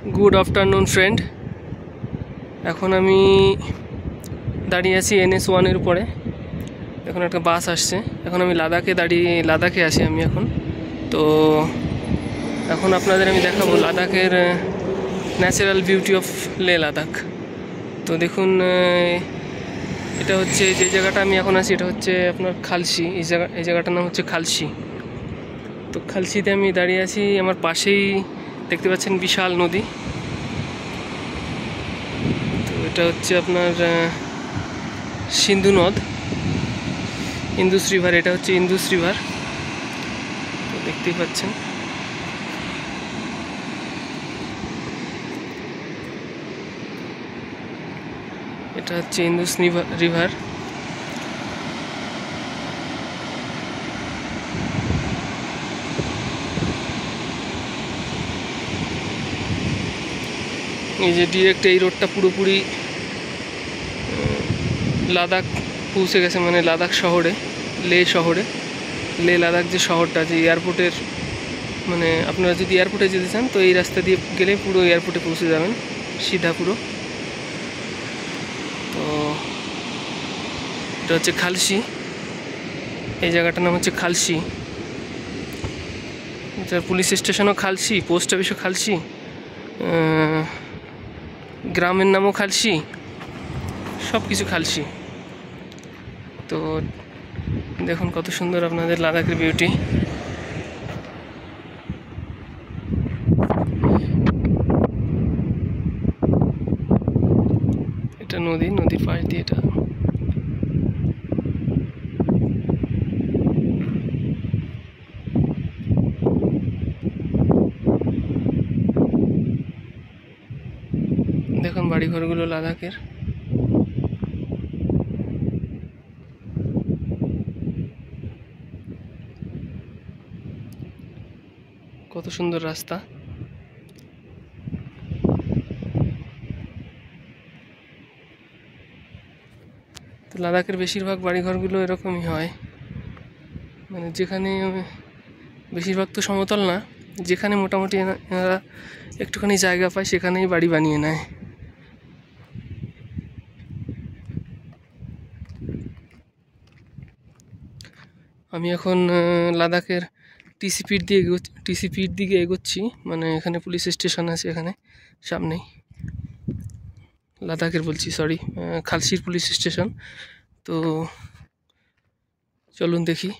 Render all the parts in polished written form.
Good afternoon friend. এখন আমি দাঁড়িয়ে আছি NS1-এর উপরে। এখন একটা বাস আসছে। এখন আমি লাদাখে আছি আমি এখন। তো এখন আপনাদের আমি দেখাবো লাদাখের natural beauty of Leh Ladakh. তো দেখুন, এটা হচ্ছে যে জায়গাটা আমি এখন আছি, এটা হচ্ছে আপনার খালসি। এই জায়গাটার নাম হচ্ছে খালসি। তো খালসিতে আমি দাঁড়িয়ে আছি। আমার পাশেই দেখতে পাচ্ছেন বিশাল নদী। তো এটা হচ্ছে আপনার সিন্ধু নদ, ইন্দুস রিভার। এটা হচ্ছে ইন্দুস রিভার। তো দেখতেই পাচ্ছেন। এটা হচ্ছে ইন্দুস রিভার। এই যে ডিরেক্ট এই রোডটা পুরোপুরি লাদাখ পৌঁছে গেছে, মানে লাদাখ শহরে, লে লাদাখ যে শহরটা, যে এয়ারপোর্টের, মানে আপনারা যদি এয়ারপোর্টে যেতে চান তো এই রাস্তা দিয়ে গেলে পুরো এয়ারপোর্টে পৌঁছে যাবেন সিধা পুরো। তো এটা হচ্ছে খালসি। এই জায়গাটার নাম হচ্ছে খালসি। এটার পুলিশ স্টেশনও খালসি, পোস্ট অফিসও খালসি, গ্রামের নামও খালসি, সব কিছু খালসি। তো দেখুন কত সুন্দর আপনাদের লাদাখের বিউটি। এটা নদীর পাশ দিয়ে এটা। দেখুন বাড়িঘরগুলো লাদাখের। কত সুন্দর রাস্তা। তো লাদাখের বেশিরভাগ বাড়িঘরগুলো এরকমই হয়, মানে যেখানে বেশিরভাগ তো সমতল না, যেখানে মোটামুটি এনারা একটুখানি জায়গা পায় সেখানেই বাড়ি বানিয়ে নেয়। আমি এখন লাদাখের টিসিপির দিকে এগোচ্ছি, মানে এখানে পুলিশ স্টেশন আছে এখানে সামনেই। লাদাখের বলছি, সরি, খালসির পুলিশ স্টেশন। তো চলুন দেখি।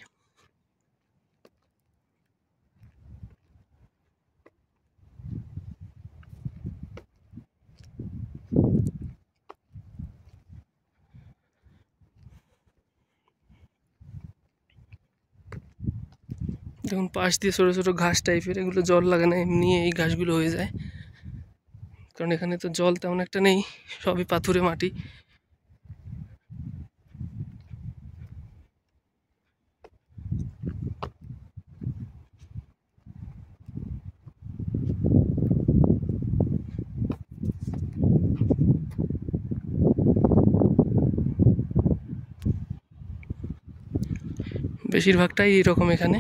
দেখুন পাশ দিয়ে ছোটো ছোটো ঘাস টাইপের, এগুলো জল লাগে না, এমনি এই ঘাসগুলো হয়ে যায়, কারণ এখানে তো জল তেমন একটা নেই, সবই পাথুরে মাটি। বেশিরভাগটাই এরকম এখানে।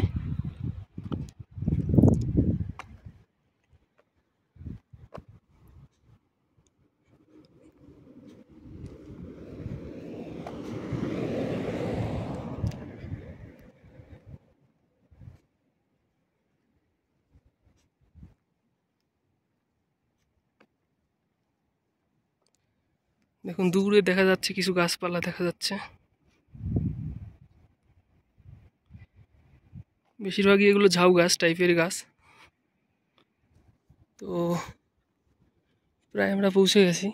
দেখুন দূরে দেখা যাচ্ছে কিছু গাছপালা দেখা যাচ্ছে, বেশিরভাগই এগুলো ঝাউ গাছ টাইপের গাছ। তো প্রায় আমরা পৌঁছে গেছি।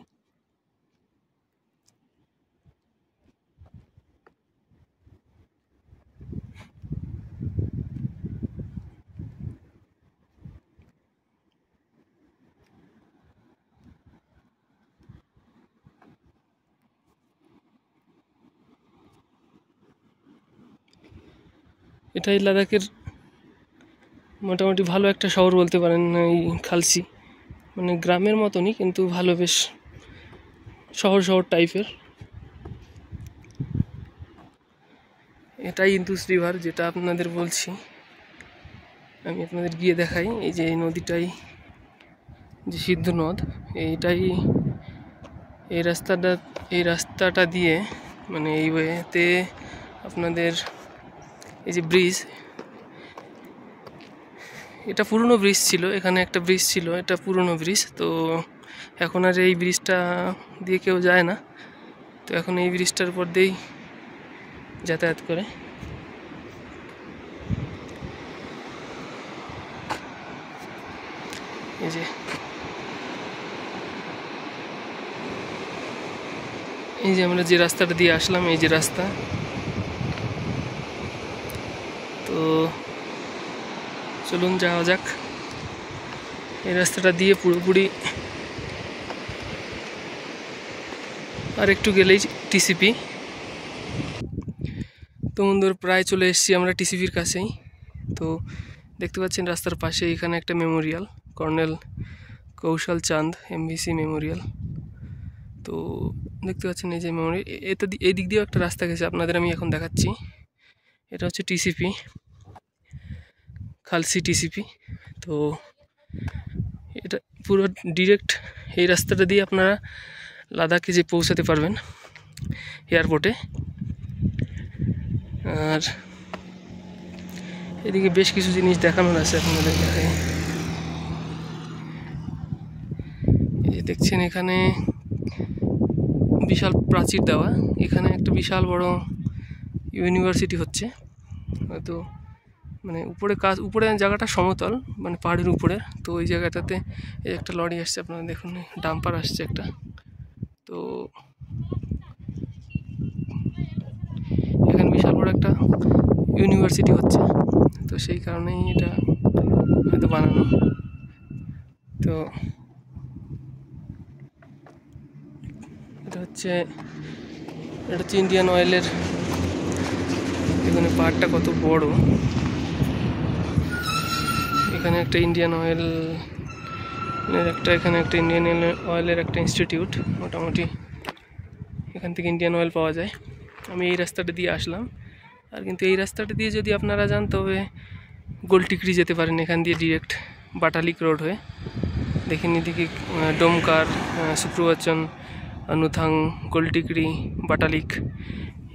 এটাই লাদাখের মোটামুটি ভালো একটা শহর বলতে পারেন এই খালসি, মানে গ্রামের মতনই কিন্তু ভালো, বেশ শহর টাইপের। এটাই ইন্দুস রিভার, যেটা আপনাদের বলছি। আমি আপনাদের গিয়ে দেখাই। এই যে এই যে সিন্ধু নদ, এইটাই এই রাস্তাটা দিয়ে মানে এই ওয়েতে আপনাদের এই যে ব্রিজ, এটা পুরনো ব্রিজ ছিল, এখানে একটা ব্রিজ ছিল, এটা পুরনো ব্রিজ। তো এখন আর এই ব্রিজটা দিয়ে কেউ যায় না, তো এখন এই ব্রিজটার উপর দিয়েই যাতায়াত করে। এই যে আমরা যে রাস্তাটা দিয়ে আসলাম, এই যে রাস্তা, তো চলুন যাওয়া যাক। এই রাস্তাটা দিয়ে পুরোপুরি আর একটু গেলেই টিসিপি। তো বন্ধুরা প্রায় চলে এসেছি আমরা টিসিপির কাছেই। তো দেখতে পাচ্ছেন রাস্তার পাশে এখানে একটা মেমোরিয়াল, কর্নেল কৌশল চাঁদ এমভিসি মেমোরিয়াল। তো দেখতে পাচ্ছেন এই যে মেমোরিয়াল, এই দিক দিয়েও একটা রাস্তা গেছে, আপনাদের আমি এখন দেখাচ্ছি। এটা হচ্ছে টিসিপি, খালসি টিসিপি। তো এটা পুরো ডিরেক্ট এই রাস্তাটা দিয়ে আপনারা লাদাখে যে পৌঁছাতে পারবেন এয়ারপোর্টে। আর এদিকে বেশ কিছু জিনিস দেখানোর আছে আপনাদের। এই দেখছেন এখানে বিশাল প্রাচীর দেওয়া, এখানে একটা বিশাল বড় ইউনিভার্সিটি হচ্ছে হয়তো, মানে উপরে জায়গাটা সমতল, মানে পাহাড়ের উপরে। তো ওই জায়গাটাতে এই একটা লরি আসছে, আপনারা দেখুন ডাম্পার আসছে একটা। তো এখানে বিশাল বড় একটা ইউনিভার্সিটি হচ্ছে, তো সেই কারণেই এটা হয়তো বানানো। তো এটা হচ্ছে ইন্ডিয়ান অয়েলের, এখানে পাহাড়টা কত বড়। এখানে একটা ইন্ডিয়ান অয়েল এখানে একটা ইন্ডিয়ান অয়েলের একটা ইনস্টিটিউট, মোটামুটি এখান থেকে ইন্ডিয়ান অয়েল পাওয়া যায়। আমি এই রাস্তাটা দিয়ে আসলাম, আর কিন্তু এই রাস্তাটা দিয়ে যদি আপনারা যান তবে গোলটিকরি যেতে পারেন, এখান দিয়ে ডিরেক্ট বাটালিক রোড হয়ে। দেখেন এদিকে ডোমকার, সুপ্রবচন, নুথাং, গোলটিকরি, বাটালিক,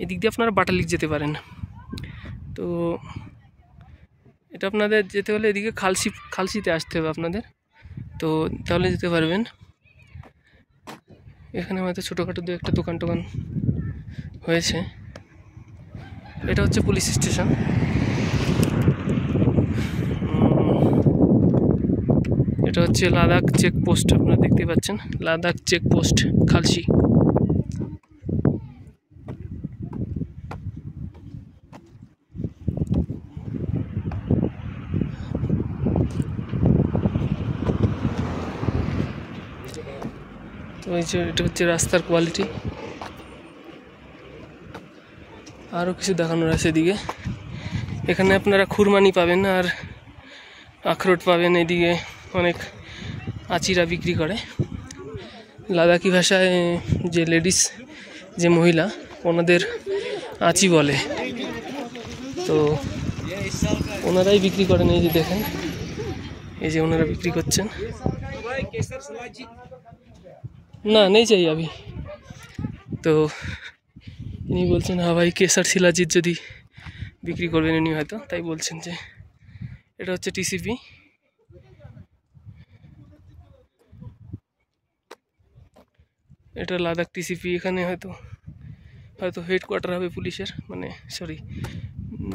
এদিক দিয়ে আপনারা বাটালিক যেতে পারেন। তো এটা আপনাদের যেতে হলে এদিকে খালসিতে আসতে হবে আপনাদের, তো তাহলে যেতে পারবেন। এখানে হয়তো ছোটোখাটো দু একটা দোকান টোকান হয়েছে। এটা হচ্ছে পুলিশ স্টেশন। এটা হচ্ছে লাদাখ চেকপোস্ট, আপনারা দেখতে পাচ্ছেন লাদাখ চেকপোস্ট খালসি। তো এই যে এটা হচ্ছে রাস্তার কোয়ালিটি। আরও কিছু দেখানোর আছে এদিকে। এখানে আপনারা খুরমানি পাবেন আর আখরোট পাবেন। এদিকে অনেক আচিরা বিক্রি করে, লাদাখি ভাষায় যে লেডিস, যে মহিলা, ওনাদের আচি বলে। তো ওনারাই বিক্রি করেন। এই যে দেখেন, এই যে ওনারা বিক্রি করছেন। না নেই চাই আবি। তো ইনি বলছেন হ্যাঁ ভাই কেসার শিলাজিৎ যদি বিক্রি করবেন উনি হয়তো, তাই বলছেন। যে এটা হচ্ছে টিসিপি। এটা লাদাখ টিসিপি। এখানে হয়তো হেডকোয়ার্টার হবে পুলিশের, মানে সরি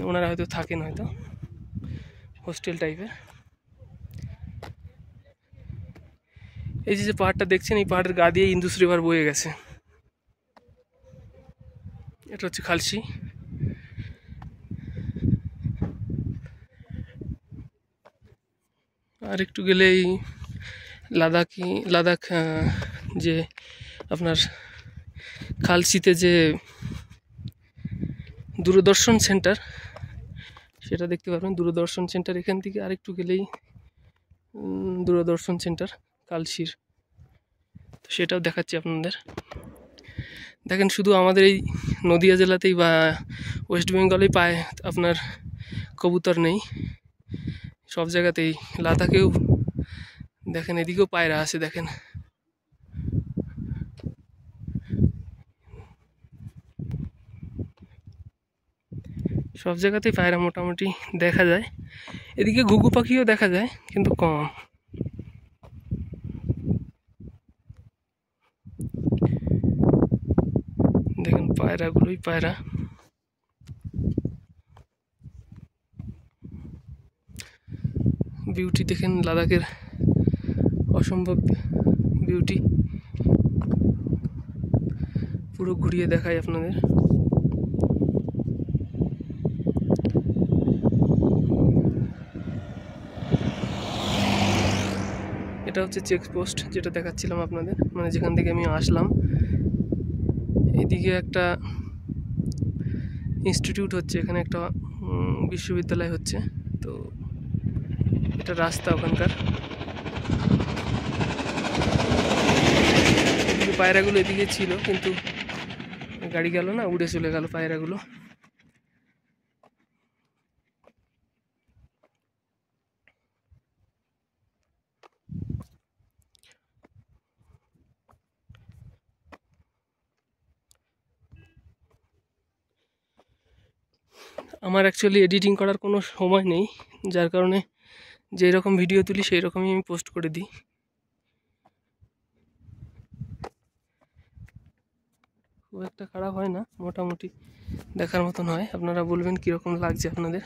ওনারা হয়তো থাকেন, হয়তো হোস্টেল টাইপের। এই যে পাহাড়টা দেখছেন, এই পাহাড়ের গা দিয়ে ইন্দুস রিভার বয়ে গেছে। এটা হচ্ছে খালসি। আর একটু গেলেই লাদাখ যে আপনার খালসিতে যে দূরদর্শন সেন্টার, সেটা দেখতে পারবেন। দূরদর্শন সেন্টার এখান থেকে আরেকটু গেলেই দূরদর্শন সেন্টার কালশির, তো সেটাও দেখাচ্ছি আপনাদের। দেখেন শুধু আমাদের এই নদিয়া জেলাতেই বা ওয়েস্ট বেঙ্গলেই পায় আপনার কবুতর নেই, সব জায়গাতেই। লাদাখেও দেখেন এদিকেও পায়রা আছে, দেখেন সব জায়গাতেই পায়রা মোটামুটি দেখা যায়। এদিকে ঘুঘু পাখিও দেখা যায় কিন্তু কম। দেখেন পায়রাগুলোই পায়রা। বিউটি দেখেন লাদাখের, অসম্ভব বিউটি। পুরো ঘুরিয়ে দেখাই আপনাদের। এটা হচ্ছে চেকপোস্ট যেটা দেখাচ্ছিলাম আপনাদের, মানে যেখান থেকে আমি আসলাম। এদিকে একটা ইনস্টিটিউট হচ্ছে, এখানে একটা বিশ্ববিদ্যালয় হচ্ছে। তো এটা রাস্তা ওখানকার। এদিকে পায়রাগুলো এদিকে ছিল কিন্তু গাড়ি গেল না, উড়ে চলে গেল পায়রাগুলো। আমার অ্যাকচুয়ালি এডিটিং করার কোনো সময় নেই, যার কারণে যেই রকম ভিডিও তুলি সেই রকমই আমি পোস্ট করে দিই। খুব একটা খারাপ হয় না, মোটামুটি দেখার মতন হয়। আপনারা বলবেন কীরকম লাগছে আপনাদের।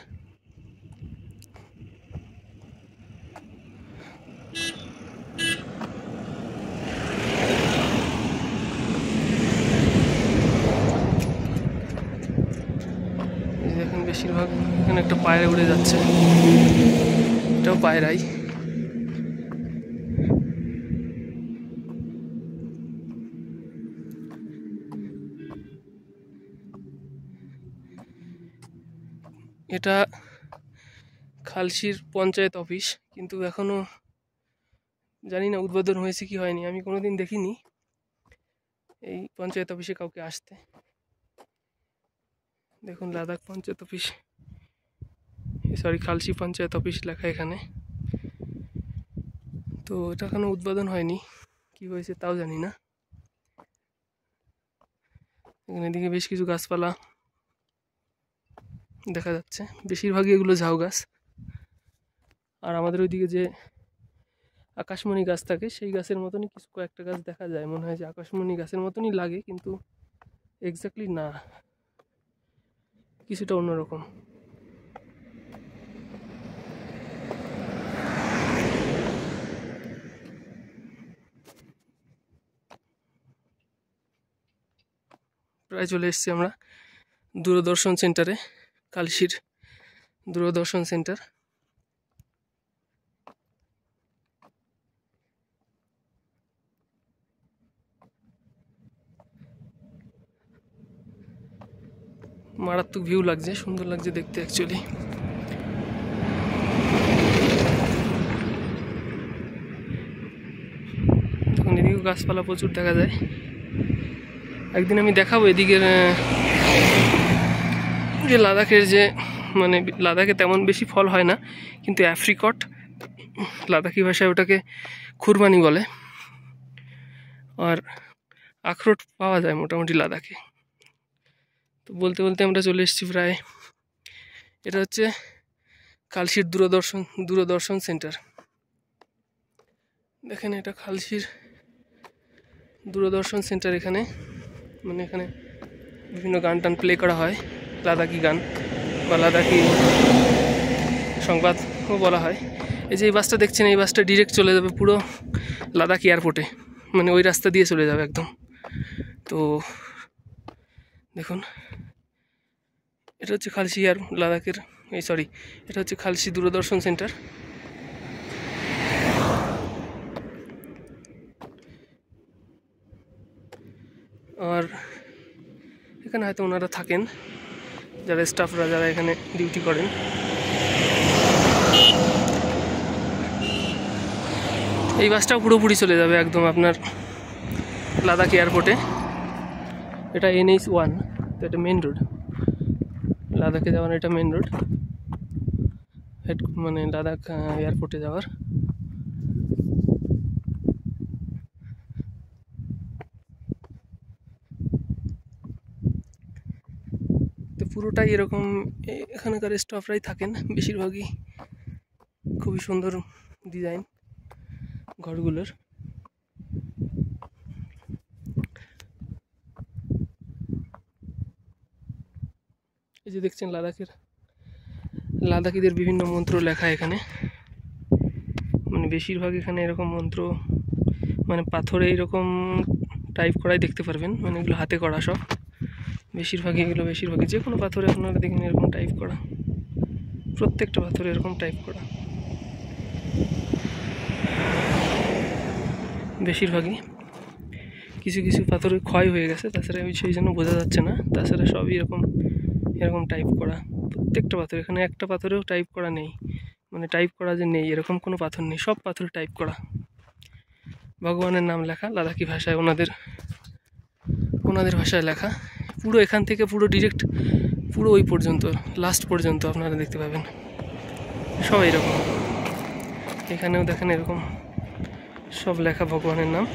দেখেন বেশিরভাগ এখানে একটা পায়রা উড়ে যাচ্ছে, এটাও পায়রাই। এটা খালশির পঞ্চায়েত অফিস, কিন্তু এখনো জানি না উদ্বোধন হয়েছে কি হয়নি। আমি কোনোদিন দেখিনি এই পঞ্চায়েত অফিসে কাউকে আসতে। দেখুন Ladakh panchayat office, sorry Khalsi panchayat office লেখা এখানে। তো এটা এখনো উদ্বোধন হয়নি, কি হয়েছে তাও জানি না। এখানে এদিকে বেশ কিছু গাছপালা দেখা যাচ্ছে, বেশিরভাগই এগুলো ঝাউ গাছ। আর আমাদের ওইদিকে যে আকাশমণি গাছ থাকে সেই গাছের মতনই কিছু কয়েকটা গাছ দেখা যায়, মনে হয় যে আকাশমণি গাছের মতনই লাগে, কিন্তু এক্স্যাক্টলি না, কিছুটা অন্যরকম। প্রায় চলে এসেছি আমরা দূরদর্শন সেন্টারে, কালশির দূরদর্শন সেন্টার। মারাত্মক ভিউ লাগছে, সুন্দর লাগছে দেখতে অ্যাকচুয়ালি। তখন এদিকেও গাছপালা প্রচুর দেখা যায়। একদিন আমি দেখাবো এদিকের যে লাদাখের যে, মানে লাদাখে তেমন বেশি ফল হয় না, কিন্তু অ্যাফ্রিকট, লাদাখি ভাষায় ওটাকে খুরবানি বলে। আর আখরোট পাওয়া যায় মোটামুটি লাদাখে। তো বলতে বলতে আমরা চলে এসেছি প্রায়। এটা হচ্ছে খালশির দূরদর্শন সেন্টার। দেখেন এটা খালশির দূরদর্শন সেন্টার। এখানে মানে এখানে বিভিন্ন গান টান প্লে করা হয়, লাদাখি গান বা লাদাখি সংবাদও বলা হয়। এই যে এই বাসটা দেখছেন, এই বাসটা ডিরেক্ট চলে যাবে পুরো লাদাখ এয়ারপোর্টে, মানে ওই রাস্তা দিয়ে চলে যাবে একদম। তো দেখুন এটা হচ্ছে খালশি লাদাখের, এটা হচ্ছে খালশি দূরদর্শন সেন্টার। আর এখানে হয়তো ওনারা থাকেন, যারা স্টাফরা, যারা এখানে ডিউটি করেন। এই বাসটাও পুরোপুরি চলে যাবে একদম আপনার লাদাখ এয়ারপোর্টে। এটা NH1, তো এটা মেন রোড, লাদাখে যাওয়ার এটা মেন রোড, মানে লাদাখ এয়ারপোর্টে যাওয়ার। পুরোটাই এরকম। এখানকার স্টাফরাই থাকেন বেশিরভাগই। খুবই সুন্দর ডিজাইন ঘরগুলোর। এই যে দেখছেন লাদাখিদের বিভিন্ন মন্ত্র লেখা এখানে, মানে বেশিরভাগ এখানে এরকম মন্ত্র, মানে পাথরে এইরকম টাইপ করাই দেখতে পারবেন, মানে এগুলো হাতে করা সব। বেশিরভাগই যে কোনো পাথরে আপনারা দেখেন এরকম টাইপ করা, প্রত্যেকটা পাথরে এরকম টাইপ করা বেশিরভাগই। কিছু কিছু পাথরে ক্ষয় হয়ে গেছে, তাছাড়া সেই জন্য বোঝা যাচ্ছে না, তাছাড়া সবই এরকম টাইপ করা প্রত্যেকটা পাথর। এখানে একটা পাথরেও টাইপ করা নেই, মানে টাইপ করা যে নেই এরকম কোনো পাথর নেই, সব পাথরে টাইপ করা, ভগবানের নাম লেখা লাদাখি ভাষায়, ওনাদের ভাষায় লেখা। পুরো এখান থেকে পুরো ডিরেক্ট পুরো ওই পর্যন্ত লাস্ট পর্যন্ত আপনারা দেখতে পাবেন সব এরকম। এখানেও দেখেন এরকম সব লেখা ভগবানের নাম,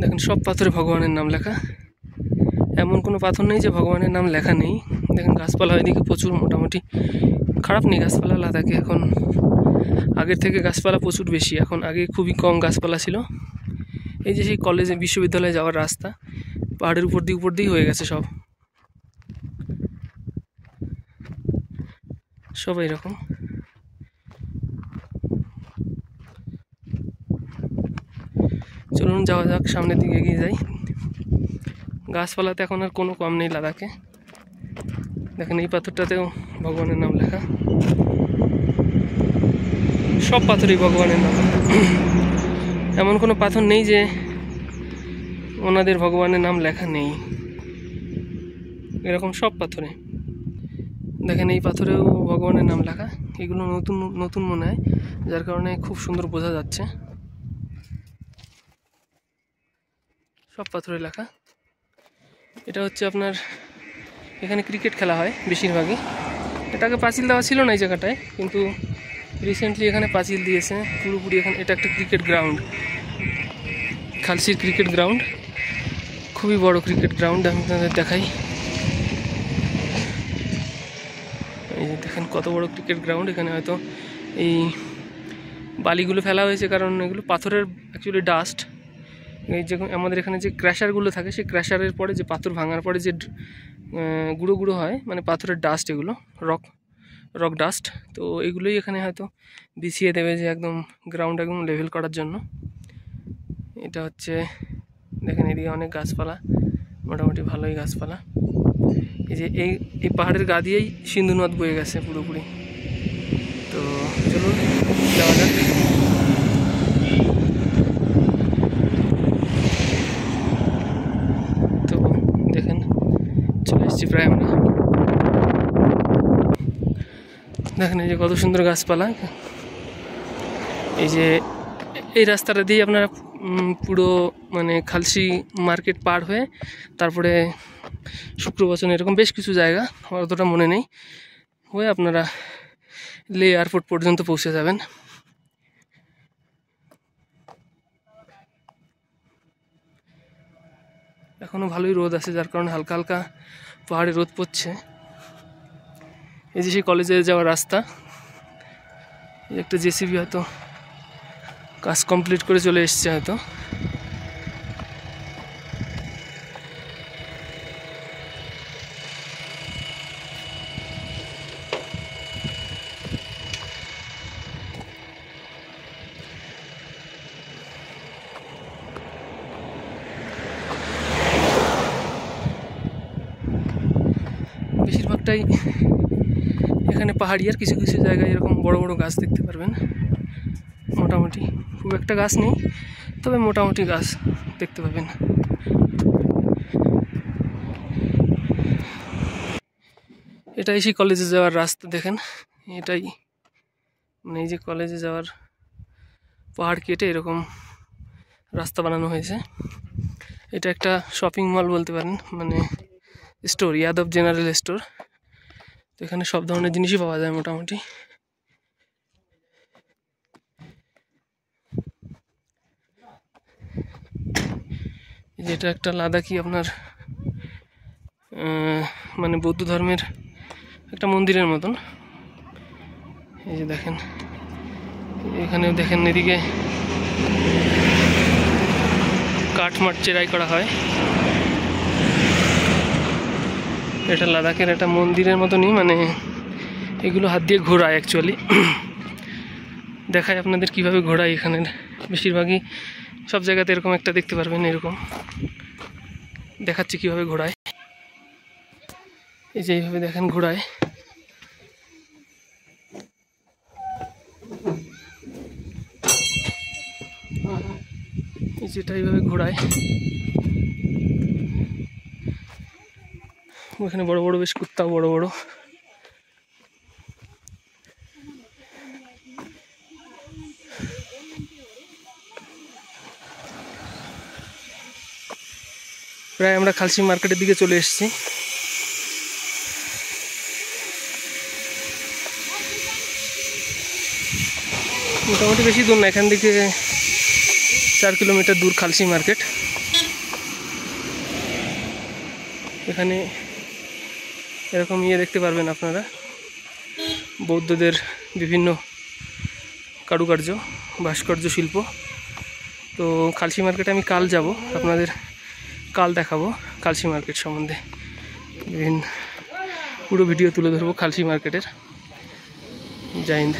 দেখেন সব পাথরে ভগবানের নাম লেখা, এমন কোনো পাথর নেই যে ভগবানের নাম লেখা নেই। দেখেন গাছপালা ওইদিকে প্রচুর, মোটামুটি খারাপ নেই গাছপালা লাদাখে এখন, আগের থেকে গাছপালা প্রচুর বেশি এখন, আগে খুবই কম গাছপালা ছিল। এই যে সেই কলেজে বিশ্ববিদ্যালয়ে যাওয়ার রাস্তা পাহাড়ের উপর দিয়ে হয়ে গেছে সব এরকম। চলুন যাওয়া যাক, সামনের দিকে এগিয়ে যাই। গাছপালাতে এখন আর কোনো কম নেই লাদাখে। দেখেন এই পাথরটাতেও ভগবানের নাম লেখা, সব পাথরই ভগবানের নাম। এমন কোনো পাথর নেই যে ওনাদের ভগবানের নাম লেখা নেই, এরকম সব পাথরে। দেখেন এই পাথরেও ভগবানের নাম লেখা, এগুলো নতুন নতুন মনে হয়, যার কারণে খুব সুন্দর বোঝা যাচ্ছে, সব পাথরে লেখা। এটা হচ্ছে আপনার, এখানে ক্রিকেট খেলা হয় বেশিরভাগই। এটাকে পাঁচিল দেওয়া ছিল না এই জায়গাটায়, কিন্তু রিসেন্টলি এখানে পাঁচিল দিয়েছে পুরোপুরি। এখানে এটা একটা ক্রিকেট গ্রাউন্ড, খালসির ক্রিকেট গ্রাউন্ড, খুবই বড় ক্রিকেট গ্রাউন্ড। আমি আপনাদের দেখাই, এই যে দেখেন কত বড় ক্রিকেট গ্রাউন্ড। এখানে হয়তো এই বালিগুলো ফেলা হয়েছে, কারণ এগুলো পাথরের অ্যাকচুয়ালি ডাস্ট। এই যে আমাদের এখানে যে ক্র্যাশারগুলো থাকে, সেই ক্র্যাশারের পরে যে পাথর ভাঙার পরে যে গুঁড়ো গুঁড়ো হয়, মানে পাথরের ডাস্ট, এগুলো রক ডাস্ট। তো এগুলোই এখানে হয়তো বিছিয়ে দেবে, যে একদম গ্রাউন্ড একদম লেভেল করার জন্য। এটা হচ্ছে দেখেন এদিকে অনেক গাছপালা, মোটামুটি ভালোই গাছপালা। এই যে এই পাহাড়ের গা দিয়েই সিন্ধু নদ বয়ে গেছে পুরোপুরি। তো চলুন যাওয়া যাক। তো দেখেন চলে এসেছি প্রায় আমরা। দেখেন এই যে কত সুন্দর গাছপালা। এই যে এই রাস্তাটা দিয়ে আপনারা পুরো মানে খালসি মার্কেট পার হয়ে তারপরে শুক্রবচন, এরকম বেশ কিছু জায়গা, আমার অতটা মনে নেই, হয়ে আপনারা লে এয়ারপোর্ট পর্যন্ত পৌঁছে যাবেন। এখনও ভালোই রোদ আছে, যার কারণে হালকা হালকা পাহাড়ে রোদ পড়ছে। এই যে সেই কলেজে যাওয়ার রাস্তা, একটা জেসিবি হয়তো কাজ কমপ্লিট করে চলে এসছে হয়তো। বেশিরভাগটাই এখানে পাহাড়ি, আর কিছু কিছু জায়গায় এরকম বড় বড় গাছ দেখতে পারবেন। মোটামুটি খুব একটা গাছ নেই, তবে মোটামুটি গাছ দেখতে পাবেন। এটাই সেই কলেজে যাওয়ার রাস্তা, দেখেন এটাই, মানে এই যে কলেজে যাওয়ার পাহাড় কেটে এরকম রাস্তা বানানো হয়েছে। এটা একটা শপিং মল বলতে পারেন, মানে স্টোর, যাদব জেনারেল স্টোর। তো এখানে সব ধরনের জিনিসই পাওয়া যায় মোটামুটি। যেটা একটা লাদাখি আপনার মানে বৌদ্ধ ধর্মের একটা মন্দিরের মতন। এই যে দেখেন, এখানেও দেখেন এদিকে কাঠমাট চেরাই করা হয়। এটা লাদাখের একটা মন্দিরের মতনই, মানে এগুলো হাত দিয়ে ঘোরায় অ্যাকচুয়ালি। দেখায় আপনাদের কিভাবে ঘোরায়। এখানের বেশিরভাগই সব জায়গাতে এরকম একটা দেখতে পারবেন, এরকম দেখাচ্ছি কিভাবে ঘোরায়। এই যে এইভাবে দেখেন ঘোরায়। এই যেটা এইভাবে ঘোরায়। ওখানে বড় বড় বেশ কুত্তাও বড় বড়। প্রায় আমরা খালসি মার্কেটের দিকে চলে এসেছি। মোটামুটি বেশি দূর না, এখান থেকে 4 কিলোমিটার দূর খালসি মার্কেট। এখানে এরকম দেখতে পারবেন আপনারা, বৌদ্ধদের বিভিন্ন কারুকার্য, ভাস্কর্য শিল্প। তো খালসি মার্কেটে আমি কাল যাব, আপনাদের কাল দেখাবো খালসি মার্কেট সম্বন্ধে। পুরো ভিডিও তুলে ধরবো খালসি মার্কেটের। জয় হিন্দ।